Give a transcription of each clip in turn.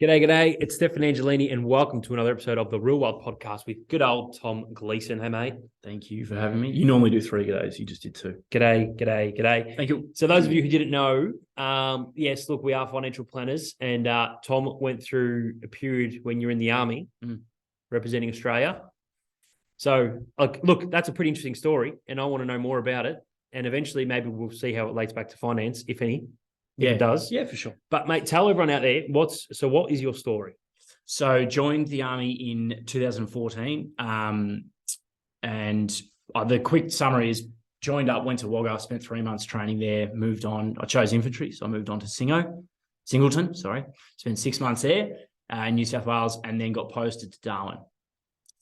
G'day. It's Stefan Angelini, and welcome to another episode of the Real World Podcast with good old Tom Gleeson. Hey, mate. Thank you for having me. You normally do 3 g'days. You just did 2. G'day. Thank you. So those of you who didn't know, yes, look, we are financial planners, and Tom went through a period when you're in the army representing Australia. So, look, that's a pretty interesting story, and I want to know more about it. And eventually, maybe we'll see how it relates back to finance, if any. If it does. Yeah, for sure. But, mate, tell everyone out there, what is your story? So joined the army in 2014. And the quick summary is joined up, went to Wagga, spent 3 months training there, moved on. I chose infantry, so I moved on to Singleton, spent 6 months there in New South Wales, and then got posted to Darwin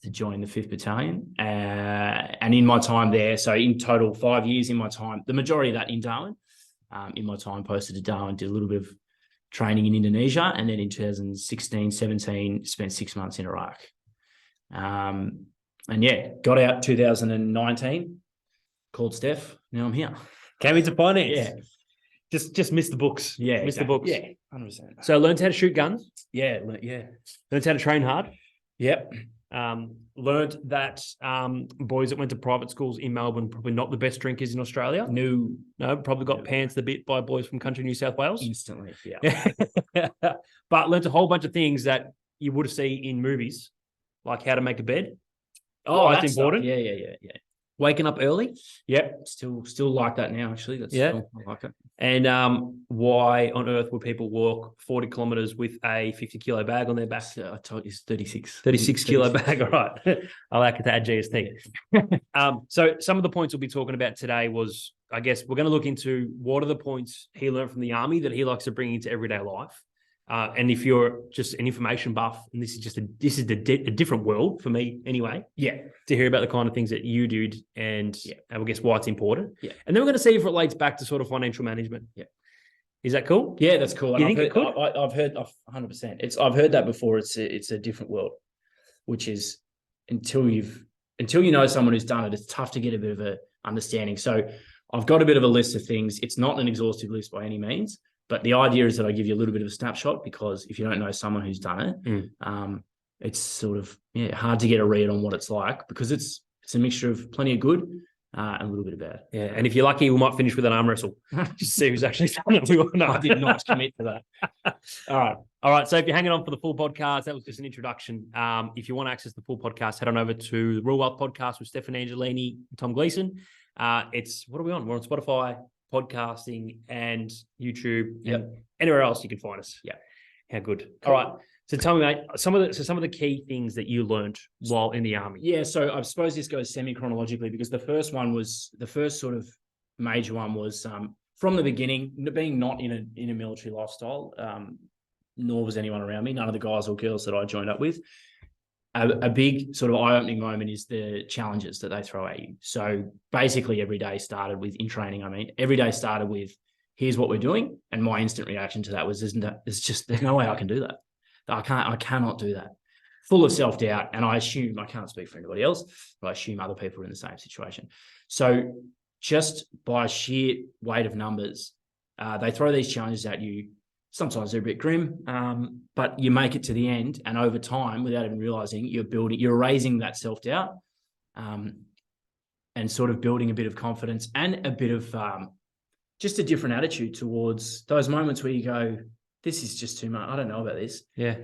to join the 5th Battalion. And in my time there, so in total 5 years in my time, the majority of that in Darwin, in my time posted to Darwin, did a little bit of training in Indonesia, and then in 2016, 17, spent 6 months in Iraq. And got out 2019, called Steph. Now I'm here. Came into finance. Yeah. Just missed the books. Yeah. Missed the books. Yeah, 100%. So learned how to shoot guns. Yeah. Learned how to train hard. Yep. Learned that boys that went to private schools in Melbourne probably not the best drinkers in Australia. No, probably got pantsed a bit by boys from country New South Wales. Instantly, yeah. But learned a whole bunch of things that you would have seen in movies, like how to make a bed. Oh, that's important. Yeah. Waking up early. Yep. Still like that now, actually. I like it. And why on earth would people walk 40 kilometers with a 50-kilo bag on their back? I told you it's 36. 36-kilo bag. All right. I like it to add GST. Yeah. So some of the points we'll be talking about today was, I guess, we're going to look into what are the points he learned from the army that he likes to bring into everyday life. And if you're just an information buff, and this is a different world for me anyway. Yeah. To hear about the kind of things that you did and I guess why it's important. Yeah. And then we're going to see if it relates back to sort of financial management. Yeah. Is that cool? Yeah, that's cool. You think it could? I've heard 100%. I've heard that before. It's a different world, which is until you know someone who's done it, it's tough to get a bit of a understanding. So I've got a bit of a list of things. It's not an exhaustive list by any means. But the idea is that I give you a little bit of a snapshot, because if you don't know someone who's done it, it's sort of hard to get a read on what it's like, because it's a mixture of plenty of good and a little bit of bad. Yeah, and if you're lucky, we might finish with an arm wrestle. Just see who's actually done it. No, I did not commit to that. All right. So if you're hanging on for the full podcast, that was just an introduction. If you want to access the full podcast, head on over to the Real Wealth Podcast with Stefan Angelini and Tom Gleeson. What are we on? We're on Spotify, podcasting, and YouTube, and anywhere else you can find us. Yeah. How good. Cool. All right. So tell me, mate, some of the key things that you learned while in the army. Yeah. So I suppose this goes semi-chronologically, because the first sort of major one was from the beginning, being not in a military lifestyle, nor was anyone around me, none of the guys or girls that I joined up with. A big sort of eye-opening moment is the challenges that they throw at you. So basically every day started with, in training, every day started with, here's what we're doing. And my instant reaction to that was, there's no way I can do that. I cannot do that. Full of self-doubt. And I assume, I can't speak for anybody else, but I assume other people are in the same situation. So just by sheer weight of numbers, they throw these challenges at you. Sometimes they're a bit grim, but you make it to the end, and over time, without even realizing, you're raising that self-doubt, and sort of building a bit of confidence and a bit of just a different attitude towards those moments where you go, this is just too much. I don't know about this. Yeah.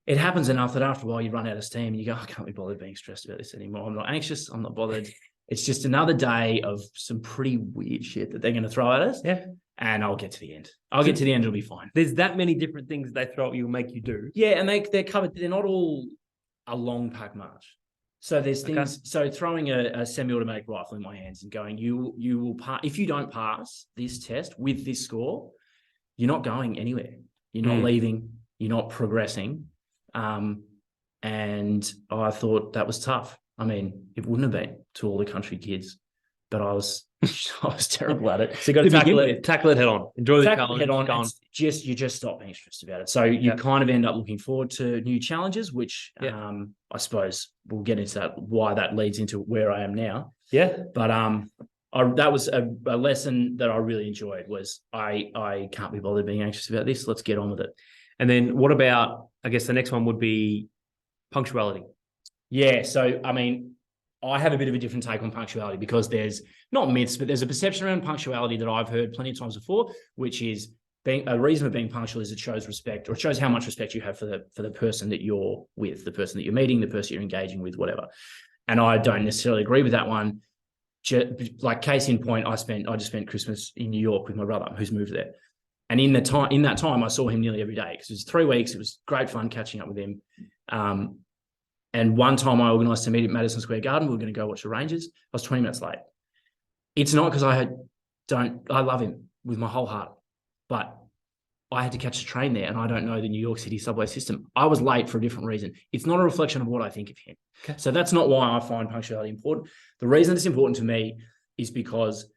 It happens enough that after a while you run out of steam and you go, I can't be bothered being stressed about this anymore. I'm not anxious. I'm not bothered. It's just another day of some pretty weird shit that they're going to throw at us. Yeah. And I'll get to the end. It'll be fine. There's that many different things that they throw at you and make you do. Yeah, and they're covered. They're not all a long pack march. So there's things. Okay. So throwing a semi-automatic rifle in my hands and going, you will pass. If you don't pass this test with this score, you're not going anywhere. You're not leaving. You're not progressing. And I thought that was tough. It wouldn't have been to all the country kids, but I was terrible at it. So you got to tackle it head on. Enjoy the challenge. Head on. You just stop being stressed about it. So you kind of end up looking forward to new challenges, which I suppose we'll get into that, why that leads into where I am now. Yeah. But that was a lesson that I really enjoyed. Was I can't be bothered being anxious about this. Let's get on with it. And then what about, I guess the next one would be punctuality. Yeah. So, I mean, I have a bit of a different take on punctuality because there's not myths, but there's a perception around punctuality that I've heard plenty of times before, which is a reason for being punctual is it shows respect, or it shows how much respect you have for the person that you're with, the person that you're meeting, the person you're engaging with, whatever. And I don't necessarily agree with that one. Like case in point, I just spent Christmas in New York with my brother who's moved there. And in that time, I saw him nearly every day because it was 3 weeks. It was great fun catching up with him. And one time I organised to meet at Madison Square Garden. We were going to go watch the Rangers. I was 20 minutes late. It's not because I love him with my whole heart, but I had to catch a train there and I don't know the New York City subway system. I was late for a different reason. It's not a reflection of what I think of him. Okay. So that's not why I find punctuality important. The reason it's important to me is because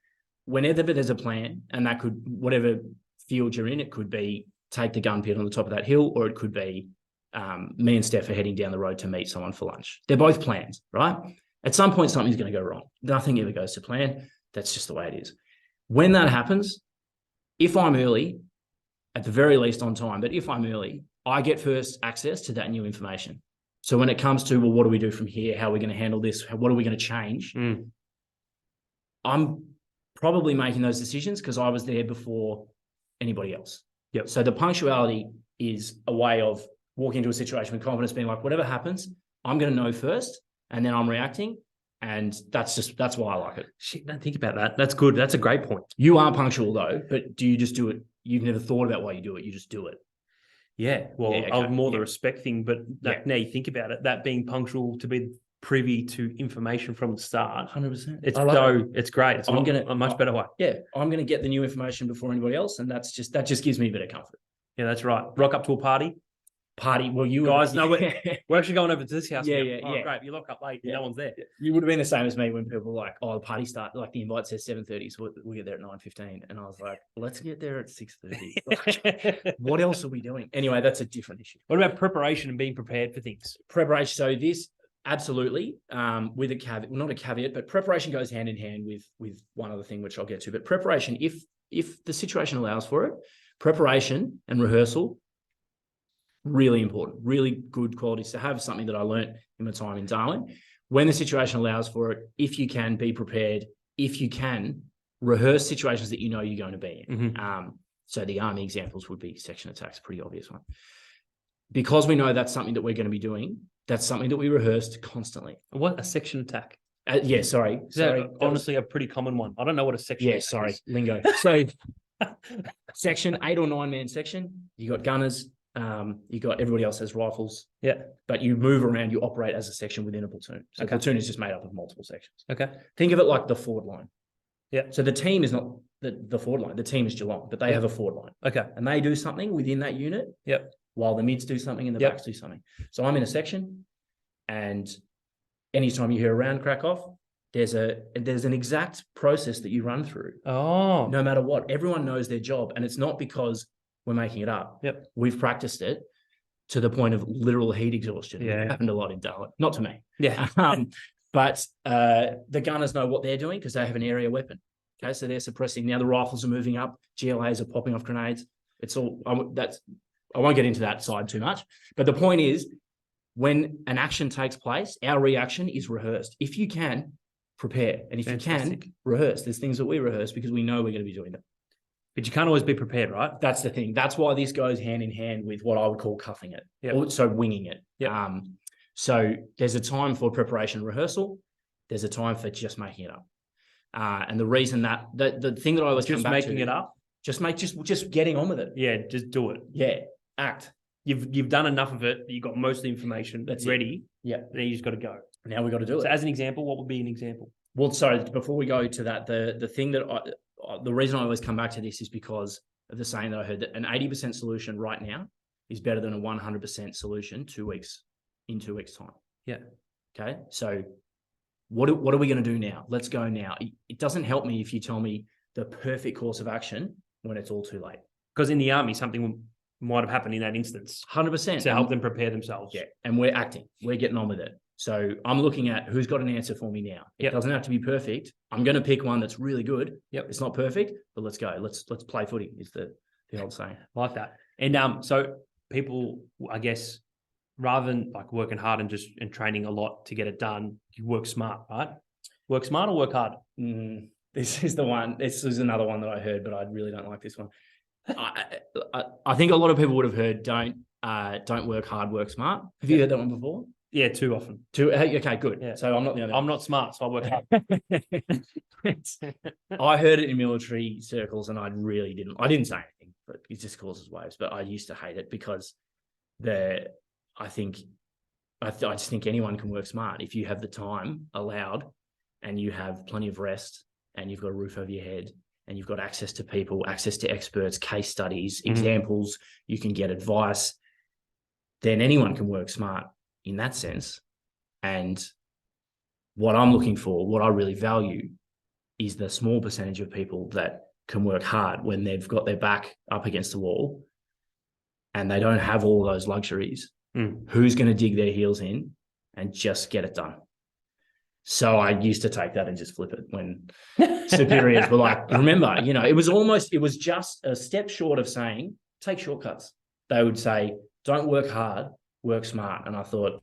whenever there's a plan, and that could, whatever field you're in, it could be take the gun pit on the top of that hill, or it could be me and Steph are heading down the road to meet someone for lunch. They're both plans, right? At some point, something's going to go wrong. Nothing ever goes to plan. That's just the way it is. When that happens, if I'm early, at the very least on time, but if I'm early, I get first access to that new information. So when it comes to, well, what do we do from here? How are we going to handle this? What are we going to change? I'm probably making those decisions because I was there before anybody else. Yep. So the punctuality is a way of walking into a situation with confidence, being like, whatever happens, I'm going to know first, and then I'm reacting. And that's why I like it. Shit, don't think about that. That's good. That's a great point. You are punctual though, but do you just do it? You've never thought about why you do it. You just do it. Yeah. Well, yeah, okay. more the respect thing, but now you think about it, that being punctual, to be privy to information from the start. 100%. It's great. It's a much better way. Yeah. I'm going to get the new information before anybody else. And that just gives me a bit of comfort. Yeah, that's right. Rock up to a party. Well, you guys, no, we're actually going over to this house. Yeah, now. Great. You lock up late. No one's there. You would have been the same as me when people were like, oh, the party start, like the invite says 7:30, so we'll get there at 9:15. And I was like, let's get there at 6:30. What else are we doing? Anyway, that's a different issue. What about preparation and being prepared for things? Preparation. So this absolutely, with a caveat, well, not a caveat, but preparation goes hand in hand with one other thing which I'll get to. But preparation, if the situation allows for it, preparation and rehearsal. Really important, really good qualities to have. Something that I learned in my time in Darwin. When the situation allows for it, if you can be prepared, if you can rehearse situations that you know you're going to be in. So the army examples would be section attacks, pretty obvious one. Because we know that's something that we're going to be doing, that's something that we rehearsed constantly. What, a section attack? Sorry. Honestly, a pretty common one. I don't know what a section attack is. Lingo. So section 8 or 9 man section, you got gunners. You got everybody else has rifles. Yeah. But you move around, you operate as a section within a platoon. So a platoon is just made up of multiple sections. Okay. Think of it like the forward line. Yeah. So the team is not the forward line. The team is Geelong, but they have a forward line. Okay. And they do something within that unit. Yep. While the mids do something and the backs do something. So I'm in a section, and anytime you hear a round crack off, there's an exact process that you run through. Oh. No matter what. Everyone knows their job. And it's not because we're making it up. Yep. We've practiced it to the point of literal heat exhaustion. Yeah. It happened a lot in Darwin. Not to me. Yeah. But the gunners know what they're doing because they have an area weapon. Okay, so they're suppressing. Now the rifles are moving up. GLAs are popping off grenades. It's all I won't get into that side too much. But the point is, when an action takes place, our reaction is rehearsed. If you can, prepare. And if you can, rehearse. There's things that we rehearse because we know we're going to be doing them. But you can't always be prepared, right? That's the thing. That's why this goes hand in hand with what I would call cuffing it. Yep. Also winging it. Yep. So there's a time for preparation and rehearsal. There's a time for just making it up. And the reason that the thing that I always just come back making to, it up. Just getting on with it. Yeah, just do it. Yeah. Act. You've done enough of it. You got most of the information that's ready. Yeah. Then you just got to go. Now we got to do it. So as an example, what would be an example? Well, sorry, before we go to that, the thing that the reason I always come back to this is because of the saying that I heard that an 80% solution right now is better than a 100% solution in 2 weeks time. Yeah. Okay. So what are we going to do now? Let's go now. It doesn't help me if you tell me the perfect course of action when it's all too late. Because in the army, something might have happened in that instance. 100%. To help them prepare themselves. Yeah. And we're acting. We're getting on with it. So I'm looking at who's got an answer for me now. It doesn't have to be perfect. I'm going to pick one that's really good. Yep. It's not perfect, but let's go. Let's play footy is the old saying. Like that. And so people, I guess, rather than like working hard and training a lot to get it done, you work smart, right? Work smart or work hard? This is the one. This is another one that I heard, but I really don't like this one. I think a lot of people would have heard don't work hard, work smart. Have you heard that one before? Yeah, too often. Okay, good. Yeah. So I'm not the only I'm not smart, so I work hard. I heard it in military circles, and I really didn't. I didn't say anything, but it just causes waves. But I used to hate it because I just think anyone can work smart if you have the time allowed, and you have plenty of rest, and you've got a roof over your head, and you've got access to people, access to experts, case studies, examples. You can get advice. Then anyone can work smart in that sense. And what I'm looking for, what I really value, is the small percentage of people that can work hard when they've got their back up against the wall and they don't have all those luxuries. Who's going to dig their heels in and just get it done? So I used to take that and just flip it when superiors were like, remember, it was just a step short of saying, take shortcuts. They would say, don't work hard, work smart. And I thought,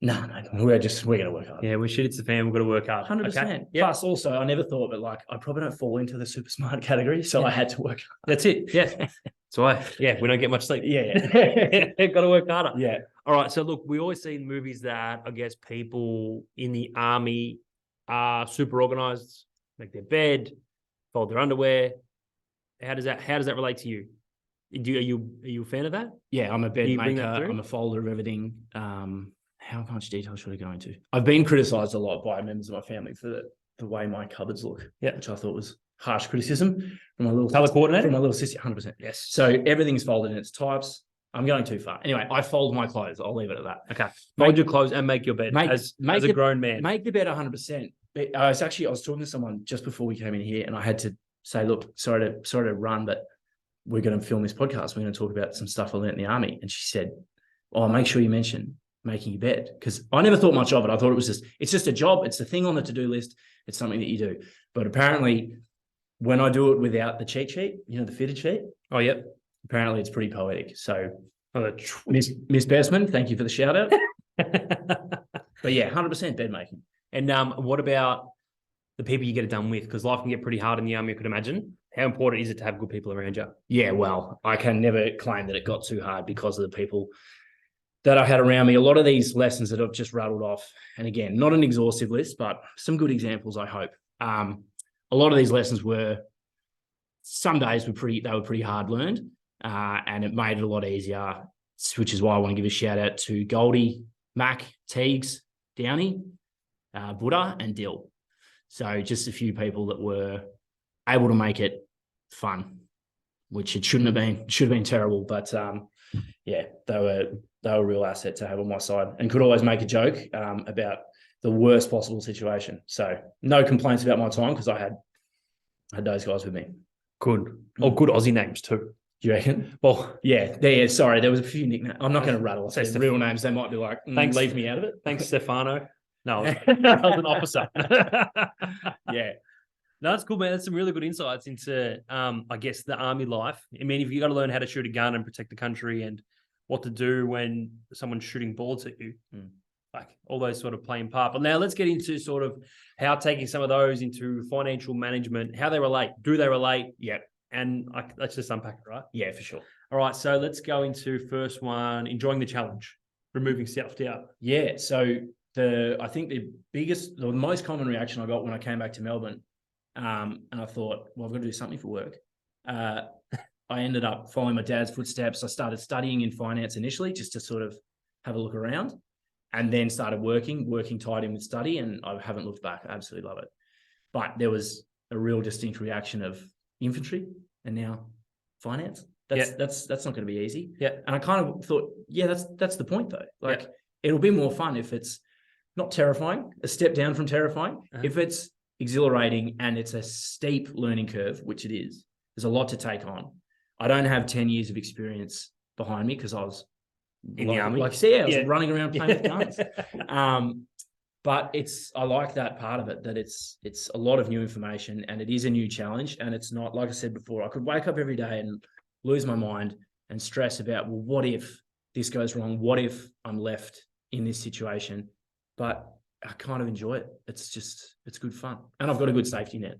no, we're going to work hard. Yeah, we shit, it's the fan. We've got to work hard. 100%. Okay. Yep. Plus, also, I never thought, but I probably don't fall into the super smart category, so I had to work hard. That's it. Yeah. So we don't get much sleep. Yeah. Got to work harder. Yeah. All right. So look, we always see in movies that I guess people in the army are super organized, make their bed, fold their underwear. How does that relate to you? Are you a fan of that? Yeah, I'm a bed maker. I'm a folder of everything. How much detail should I go into? I've been criticised a lot by members of my family for the way my cupboards look, which I thought was harsh criticism from my little color coordinator, from my little sister. 100%. Yes. So everything's folded in its types. I'm going too far. Anyway, I fold my clothes. I'll leave it at that. Okay. Fold your clothes and make your bed as a grown man. Make the bed 100%. I was talking to someone just before we came in here, and I had to say, look, sorry to run, but we're going to film this podcast. We're going to talk about some stuff I learned in the army. And she said, oh, make sure you mention making your bed, because I never thought much of it. I thought it's just a job. It's a thing on the to-do list. It's something that you do. But apparently when I do it without the cheat sheet, the fitted sheet. Oh, yep. Apparently it's pretty poetic. So Miss Bestman, thank you for the shout out. But yeah, 100% bed making. And what about the people you get it done with? Because life can get pretty hard in the army, I could imagine. How important is it to have good people around you? Yeah, well, I can never claim that it got too hard because of the people that I had around me. A lot of these lessons that I've just rattled off, and again, not an exhaustive list, but some good examples, I hope. A lot of these lessons some days were pretty hard learned, and it made it a lot easier, which is why I want to give a shout out to Goldie, Mac, Teagues, Downey, Buddha, and Dill. So just a few people that were able to make it fun, which it shouldn't have been. It should have been terrible, but yeah, they were a real asset to have on my side, and could always make a joke about the worst possible situation. So no complaints about my time, because I had those guys with me. Good. Oh, good Aussie names too. Do you reckon? Well, yeah. Sorry, there was a few nicknames. I'm not going to rattle off their real names. They might be like, thanks, leave me out of it. Thanks, Stefano. No, I was an officer. Yeah. No, that's cool, man. That's some really good insights into, I guess, the army life. I mean, if you got to learn how to shoot a gun and protect the country, and what to do when someone's shooting bullets at you, like all those sort of playing part. But now let's get into sort of how taking some of those into financial management, how they relate. Do they relate? Yeah. And let's just unpack it, right? Yeah, for sure. All right. So let's go into first one, enjoying the challenge, removing self-doubt. Yeah. So I think the most common reaction I got when I came back to Melbourne, and I thought, well, I've got to do something for work. I ended up following my dad's footsteps. I started studying in finance initially, just to sort of have a look around, and then started working tied in with study, and I haven't looked back. I absolutely love it. But there was a real distinct reaction of infantry and now finance. That's not going to be easy. Yeah. And I kind of thought, yeah, that's the point though. Like it'll be more fun if it's not terrifying, a step down from terrifying. If it's exhilarating and it's a steep learning curve, which it is, there's a lot to take on. I don't have 10 years of experience behind me because I was in the army. Like I said, I was running around playing with guns. But I like that part of it, that it's a lot of new information and it is a new challenge. And it's not, like I said before, I could wake up every day and lose my mind and stress about, well, what if this goes wrong? What if I'm left in this situation? But I kind of enjoy it. It's good fun. And I've got a good safety net.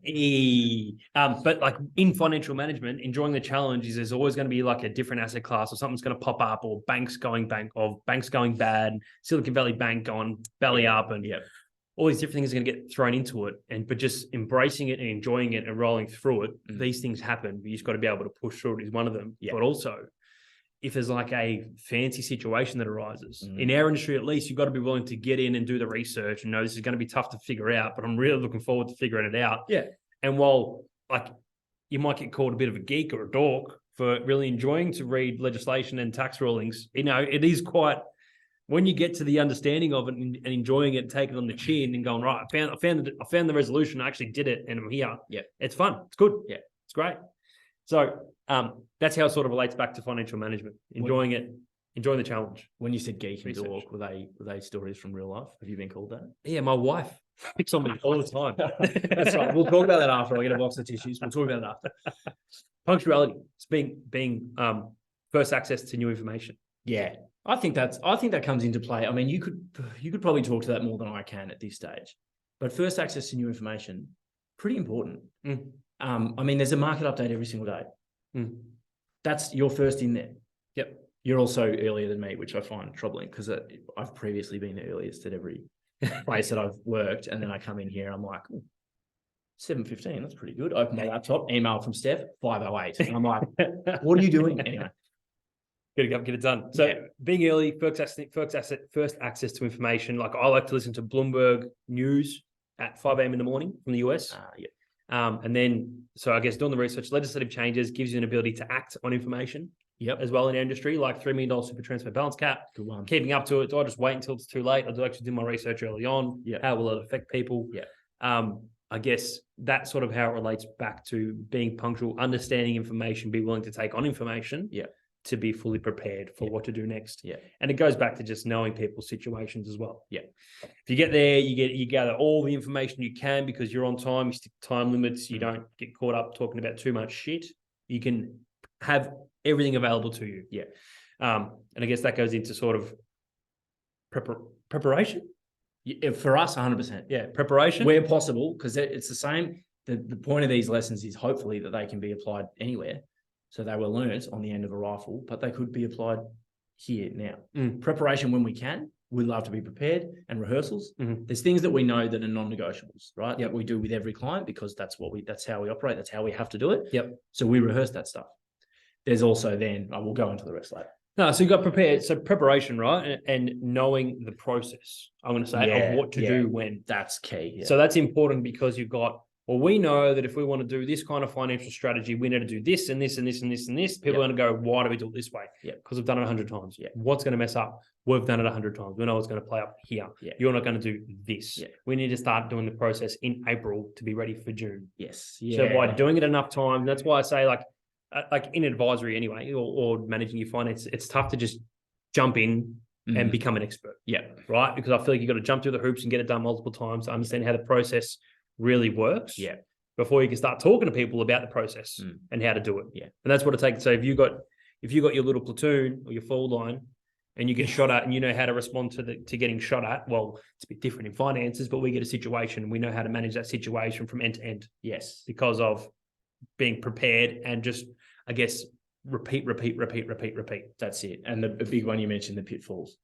But like in financial management, enjoying the challenge is there's always going to be like a different asset class or something's going to pop up, or banks going bad, Silicon Valley Bank going belly up, and all these different things are going to get thrown into it. But just embracing it and enjoying it and rolling through it, these things happen. You just got to be able to push through it is one of them. But also, if there's like a fancy situation that arises in our industry, at least you've got to be willing to get in and do the research and know this is going to be tough to figure out, but I'm really looking forward to figuring it out. Yeah. And while like you might get called a bit of a geek or a dork for really enjoying to read legislation and tax rulings, it is quite, when you get to the understanding of it and enjoying it, taking it on the chin and going, right, I found the resolution, I actually did it and I'm here. Yeah. It's fun. It's good. Yeah. It's great. So that's how it sort of relates back to financial management, enjoying the challenge. When you said geek and dork, were they stories from real life? Have you been called that? Yeah, my wife picks on me all the time. That's right. We'll talk about that after. I'll get a box of tissues. We'll talk about it after. Punctuality. It's being first access to new information. Yeah. I think that comes into play. I mean, you could probably talk to that more than I can at this stage. But first access to new information, pretty important. I mean, there's a market update every single day. That's your first in there. Yep. You're also earlier than me, which I find troubling because I've previously been the earliest at every place that I've worked. And then I come in here and I'm like, 7:15, that's pretty good. Open my laptop, email from Steph, 5:08. And I'm like, what are you doing? Anyway. Get it done. So being early, first access to information. Like I like to listen to Bloomberg News at 5 a.m. in the morning from the US. And then, so I guess doing the research, legislative changes gives you an ability to act on information as well in our industry, like $3 million super transfer balance cap, good one. Keeping up to it. Do I just wait until it's too late? Or do I actually do my research early on? How will it affect people? I guess that's sort of how it relates back to being punctual, understanding information, be willing to take on information. To be fully prepared for what to do next. And it goes back to just knowing people's situations as well. If you get there, you gather all the information you can because you're on time, you stick to time limits, you don't get caught up talking about too much shit. You can have everything available to you. And I guess that goes into sort of preparation. For us, 100%. Preparation. Where possible, because it's the same. The point of these lessons is hopefully that they can be applied anywhere. So they were learnt on the end of a rifle, but they could be applied here now. Preparation when we can. We love to be prepared, and rehearsals. There's things that we know that are non-negotiables, right? That we do with every client because that's how we operate. That's how we have to do it. So we rehearse that stuff. There's also then, we'll go into the rest later. No, so you got prepared. So preparation, right? And knowing the process, I'm going to say, of what to do when. That's key. So that's important because you've got, well, we know that if we want to do this kind of financial strategy, we need to do this and this and this and this and this. People are going to go, why do we do it this way? Because we've done it 100 times. What's going to mess up? We've done it 100 times. We know it's going to play up here. You're not going to do this. We need to start doing the process in April to be ready for June. So by doing it enough times, that's why I say like in advisory anyway, or managing your finance, it's tough to just jump in and become an expert. Right? Because I feel like you've got to jump through the hoops and get it done multiple times to understand how the process really works before you can start talking to people about the process and how to do it. And that's what it takes. So if you got your little platoon or your full line and you get shot at and you know how to respond to getting shot at, well, it's a bit different in finances, but we get a situation and we know how to manage that situation from end to end. Because of being prepared and just, I guess, repeat. That's it. And the big one you mentioned, the pitfalls.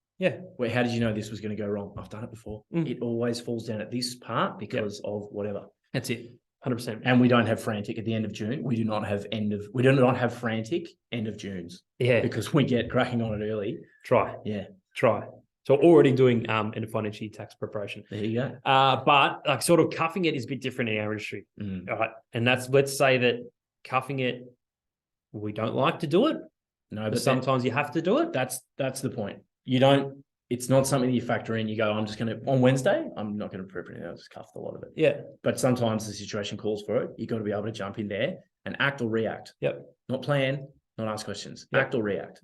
Where how did you know this was going to go wrong? I've done it before. It always falls down at this part because of whatever. That's it. 100%. And we don't have frantic at the end of June. We do not have frantic end of Junes. Because we get cracking on it early. Try. So already doing end of financial year tax preparation. There you go. But like sort of cuffing it is a bit different in our industry. All right. And let's say that cuffing it, we don't like to do it. No, but sometimes you have to do it. That's the point. It's not something that you factor in. You go, I'm just going to, on Wednesday, I'm not going to prep anything. I'll just cuff a lot of it. But sometimes the situation calls for it. You've got to be able to jump in there and act or react. Not plan, not ask questions. Act or react.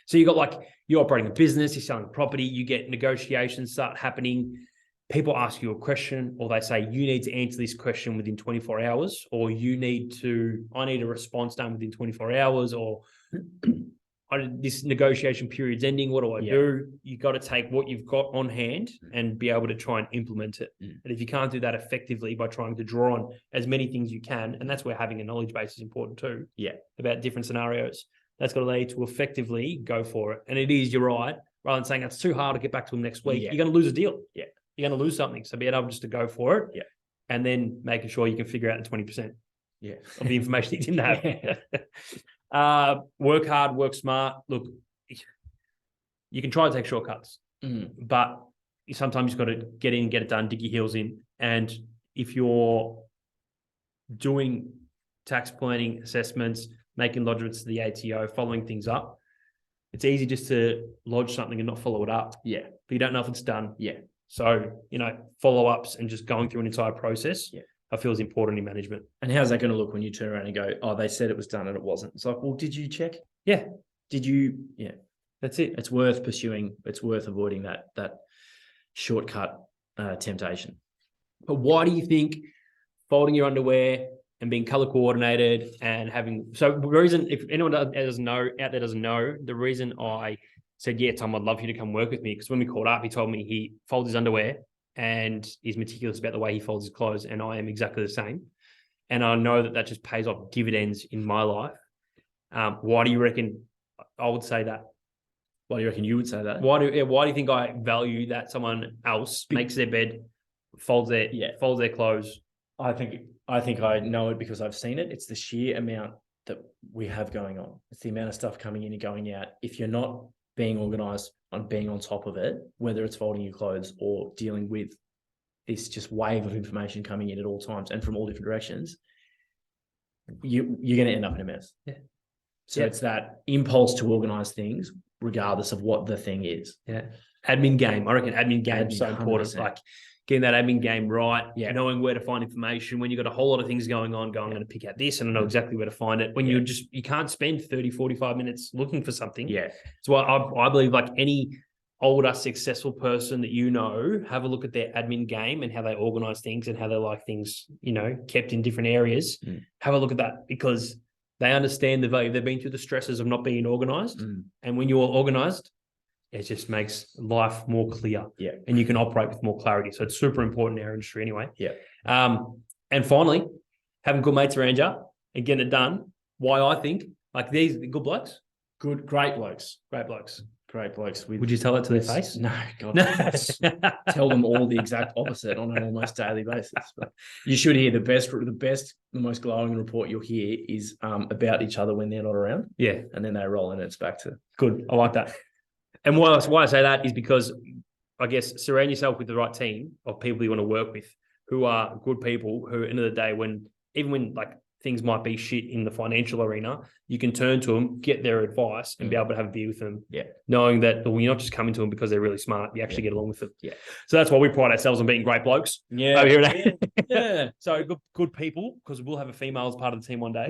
So you got like, you're operating a business, you're selling property, you get negotiations start happening. People ask you a question or they say, you need to answer this question within 24 hours, or I need a response done within 24 hours, or this negotiation period's ending. What do I do? You got to take what you've got on hand and be able to try and implement it. And if you can't do that effectively by trying to draw on as many things you can, and that's where having a knowledge base is important too. Yeah. About different scenarios. That's got to allow you to effectively go for it. And it is, you're right. Rather than saying it's too hard to get back to them next week, you're going to lose a deal. Yeah. You're going to lose something. So be able just to go for it. Yeah. And then making sure you can figure out the 20%. Yeah. Of the information you didn't have. Work hard, work smart. Look, you can try to take shortcuts, but sometimes you've got to get in, get it done, dig your heels in. And if you're doing tax planning assessments, making lodgements to the ATO, following things up, it's easy just to lodge something and not follow it up. Yeah. But you don't know if it's done. Yeah. So, follow-ups and just going through an entire process. Yeah. I feel is important in management. And how's that going to look when you turn around and go, oh, they said it was done and it wasn't? It's like, well, did you check? Yeah. Did you? Yeah. That's it. It's worth pursuing. It's worth avoiding that shortcut temptation. But why do you think folding your underwear and being color coordinated and having, so the reason, if anyone doesn't know, the reason I said, yeah, Tom, I'd love you to come work with me, because when we called up, he told me he folds his underwear and he's meticulous about the way he folds his clothes, and I am exactly the same. And I know that just pays off dividends in my life. Why do you reckon I would say that? Why do you reckon you would say that? Why do you think I value that someone else makes their bed, folds their clothes? I think I know it because I've seen it. It's the sheer amount that we have going on. It's the amount of stuff coming in and going out. If you're not being organized on being on top of it, whether it's folding your clothes or dealing with this just wave of information coming in at all times and from all different directions, you're going to end up in a mess. Yeah. So it's that impulse to organize things regardless of what the thing is. Yeah. Admin game. I reckon admin game is so important. 100%. Like getting that admin game right, yeah, knowing where to find information. When you've got a whole lot of things going on, I'm going to pick out this and I know exactly where to find it. When you can't spend 30, 45 minutes looking for something. Yeah. So I believe like any older successful person that have a look at their admin game and how they organize things and how they like things, kept in different areas. Have a look at that, because they understand the value. They've been through the stresses of not being organized. And when you're organized, it just makes life more clear. Yeah. And you can operate with more clarity. So it's super important in our industry anyway. Yeah. And finally, having good mates around you and getting it done. Why I think like these good blokes. Great blokes. Would you tell that to their face? No, God. Tell them all the exact opposite on an almost daily basis. But you should hear the most glowing report you'll hear is about each other when they're not around. Yeah. And then they roll and it's back to good. I like that. And why I say that is because I guess surround yourself with the right team of people you want to work with who are good people who, at the end of the day, even when like things might be shit in the financial arena, you can turn to them, get their advice and be able to have a beer with them. Yeah. Knowing that you're not just coming to them because they're really smart, you actually get along with them. Yeah. So that's why we pride ourselves on being great blokes. Yeah. Over here. Yeah. So good people, because we'll have a female as part of the team one day.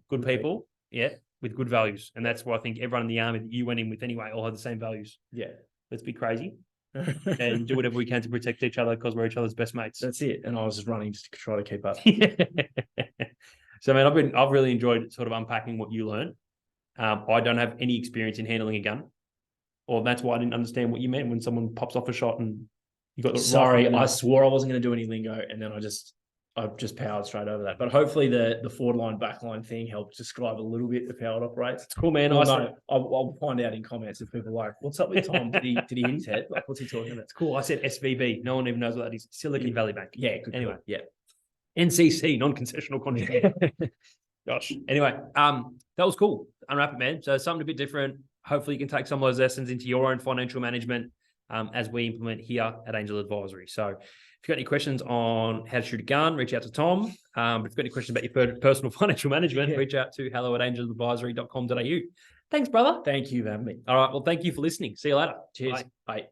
Good people. Yeah. With good values. And that's why I think everyone in the army that you went in with anyway all have the same values. Yeah. Let's be crazy and do whatever we can to protect each other, because we're each other's best mates. That's it. And I was just running just to try to keep up. So, man, I've really enjoyed sort of unpacking what you learned. I don't have any experience in handling a gun, or that's why I didn't understand what you meant when someone pops off a shot and you got the Sorry, I swore I wasn't going to do any lingo, and then I just powered straight over that. But hopefully the forward line, back line thing helped describe a little bit of how it operates. It's cool, man. I'll find out in comments if people are like, what's up with Tom? Did he hit his head? Like, what's he talking about? It's cool. I said SVB. No one even knows what that is. Silicon Valley Bank. Yeah. Good. Anyway. Cool. Yeah. NCC, non-concessional contract. Gosh. Anyway, that was cool. Unwrap it, man. So something a bit different. Hopefully you can take some of those lessons into your own financial management as we implement here at Angel Advisory. So if you've got any questions on how to shoot a gun, reach out to Tom. If you've got any questions about your personal financial management, reach out to hello@angeladvisory.com.au. Thanks, brother. Thank you for having me. All right. Well, thank you for listening. See you later. Cheers. Bye.